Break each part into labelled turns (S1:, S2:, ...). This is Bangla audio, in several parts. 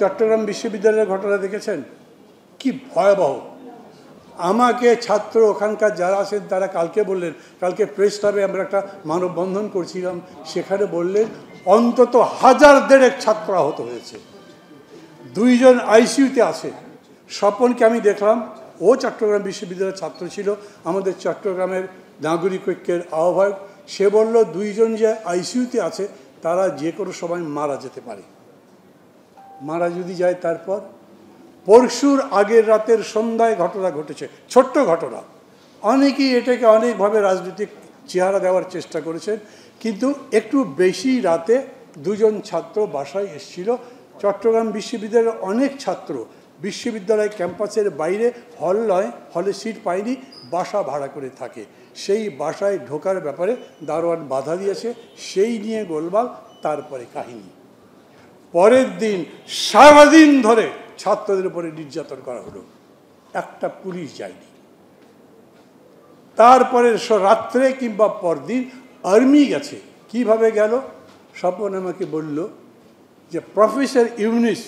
S1: চট্টগ্রাম বিশ্ববিদ্যালয়ের ঘটনা দেখেছেন কি ভয়াবহ। আমাকে ছাত্র ওখানকার যারা আছেন তারা কালকে বললেন, কালকে প্রেস ক্লাবে আমরা একটা মানববন্ধন করছিলাম, সেখানে বললেন অন্তত 1000 ছাত্র আহত হয়েছে, 2 জন আইসিইউতে আছে। স্বপনকে আমি দেখলাম, ও চট্টগ্রাম বিশ্ববিদ্যালয়ের ছাত্র ছিল, আমাদের চট্টগ্রামের নাগরিক ঐক্যের আহ্বায়ক। সে বলল 2 জন যে আইসিইউতে আছে তারা যে কোনো সময় মারা যেতে পারে। মারা যদি যায় তারপর? পরশুর আগের রাতের সন্ধ্যায় ঘটনা ঘটেছে, ছোট্ট ঘটনা। অনেকেই এটাকে অনেকভাবে রাজনৈতিক চেহারা দেওয়ার চেষ্টা করেছেন, কিন্তু একটু বেশি রাতে 2 জন ছাত্র বাসায় এসেছিল। চট্টগ্রাম বিশ্ববিদ্যালয়ের অনেক ছাত্র বিশ্ববিদ্যালয় ক্যাম্পাসের বাইরে, হল নয়, হলে সিট পায়নি, বাসা ভাড়া করে থাকে। সেই বাসায় ঢোকার ব্যাপারে দারোয়ান বাধা দিয়েছে, সেই নিয়ে গোলমাল। তারপরে কাহিনী, পরের দিন সারাদিন ধরে ছাত্রদের উপরে নির্যাতন করা হলো, একটা পুলিশ যায়নি। তারপরে রাত্রে কিংবা পরদিন আর্মি গেছে। কিভাবে গেল? স্বপন আমাকে বলল যে professor Yunus,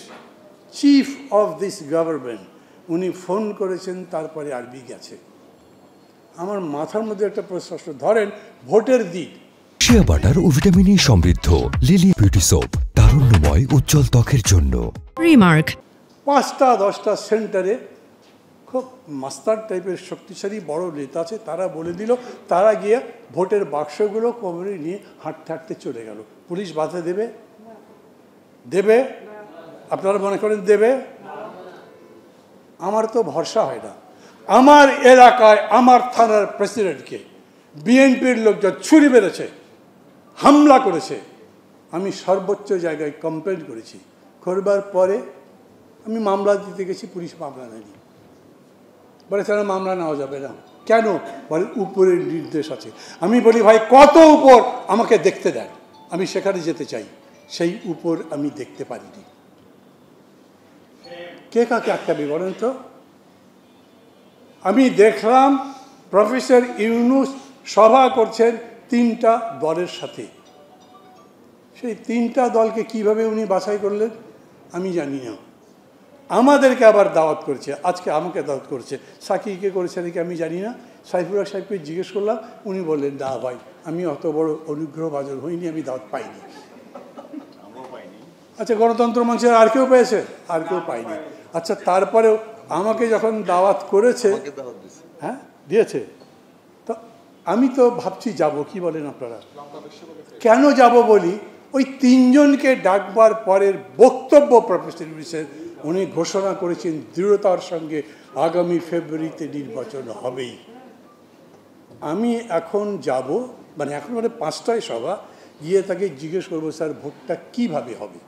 S1: chief of this government, উনি ফোন করেছেন, তারপরে আর্মি গেছে। আমার মাথার মধ্যে একটা প্রশ্ন, ধরেন ভোটের দিন,
S2: শিয়া বাটার ও ভিটামিন ই সমৃদ্ধ লিলি বিউটি সোপ, তারুণ্যময় উজ্জ্বল ত্বকের জন্য। রিমার্ক
S1: 5টা 10টা সেন্টারে খুব মাস্টার টাইপের শক্তিশালী বড় নেতা আছে, তারা বলে দিল, তারা গিয়ে ভোটের বাক্সগুলো কোমরে নিয়ে হাঁটতে হাঁটতে চলে গেল। পুলিশ বাধা দেবে? দেবে? আপনারা মনে করেন দেবে? আমার তো ভরসা হয় না। আমার এলাকায় আমার থানার প্রেসিডেন্টকে বিএনপির লোকজন ছুরি মেরেছে, হামলা করেছে। আমি সর্বোচ্চ জায়গায় কমপ্লেন করেছি। করবার পরে আমি মামলা দিতে গেছি, পুলিশ মামলা নেয়নি। বলে তারা মামলা নেওয়া যাবে না। কেন? বলে উপরের নির্দেশ আছে। আমি বলি ভাই কত উপর, আমাকে দেখতে দেন, আমি সেখানে যেতে চাই। সেই উপর আমি দেখতে পারিনি। কে কাকে আটকাবে বলেন তো? আমি দেখলাম প্রফেসর ইউনুস সভা করছেন 3টা দলের সাথে। সেই 3টা দলকে কিভাবে উনি বাছাই করলেন আমি জানি না। আমাদেরকে আবার দাওয়াত করেছে, আজকে আমাকে দাওয়াত করেছে। সাকিকে করেছে নাকি আমি জানি না। সাইফুর হক সাহেবকে জিজ্ঞেস করলাম, উনি বললেন না ভাই, আমি অত বড় অনুগ্রহভাজন হইনি, আমি দাওয়াত পাইনি। আচ্ছা, গণতন্ত্র মঞ্চের আর কেউ পেয়েছে? আর কেউ পাইনি। আচ্ছা, তারপরেও আমাকে যখন দাওয়াত করেছে, হ্যাঁ দিয়েছে, তো আমি তো ভাবছি যাব। কি বলেন আপনারা? কেন যাব বলি, ওই 3 জনকে ডাকবার পরের বক্তব্য প্রফেসর ইউনুসের, উনি ঘোষণা করেছেন দৃঢ়তার সঙ্গে আগামী ফেব্রুয়ারিতে নির্বাচন হবেই। আমি এখন যাব, মানে এখন 5টায় সভা, গিয়ে তাকে জিজ্ঞেস করবো, স্যার ভোটটা কিভাবে হবে।